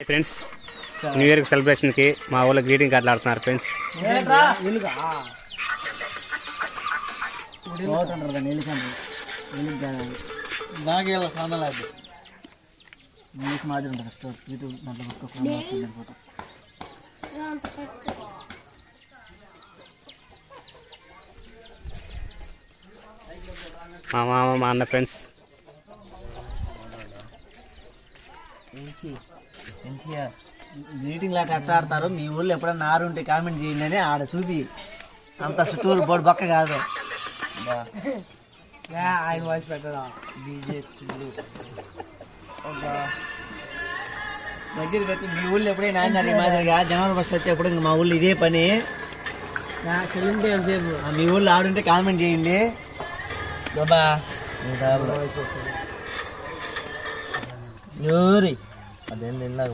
Friends new year సెలబ్రేషన్కి మా ఊళ్ళో greeting కార్డులు ఆడుతున్నారు ఫ్రెండ్స్. మా మామ మా అన్న ఫ్రెండ్స్. గ్రీటింగ్ లాట్ ఎట్లా ఆడతారు మీ ఊళ్ళో ఎప్పుడన్నా ఆరుంటే కామెంట్ చేయండి అని ఆడ చూపి అంత చుట్టూరు బోర్డు పక్క కాదు ఆయన వాయిస్ పెట్టడా దగ్గరికి వచ్చి మీ ఊళ్ళో ఎప్పుడైనా ఆడినారు ఈ మాదిరిగా జనవరి ఫస్ట్ వచ్చేప్పుడు ఇంకా మా ఊళ్ళో ఇదే పని మీ ఊళ్ళో ఆడుంటే కామెంట్ చేయండి బాబా అదేం తిన్నా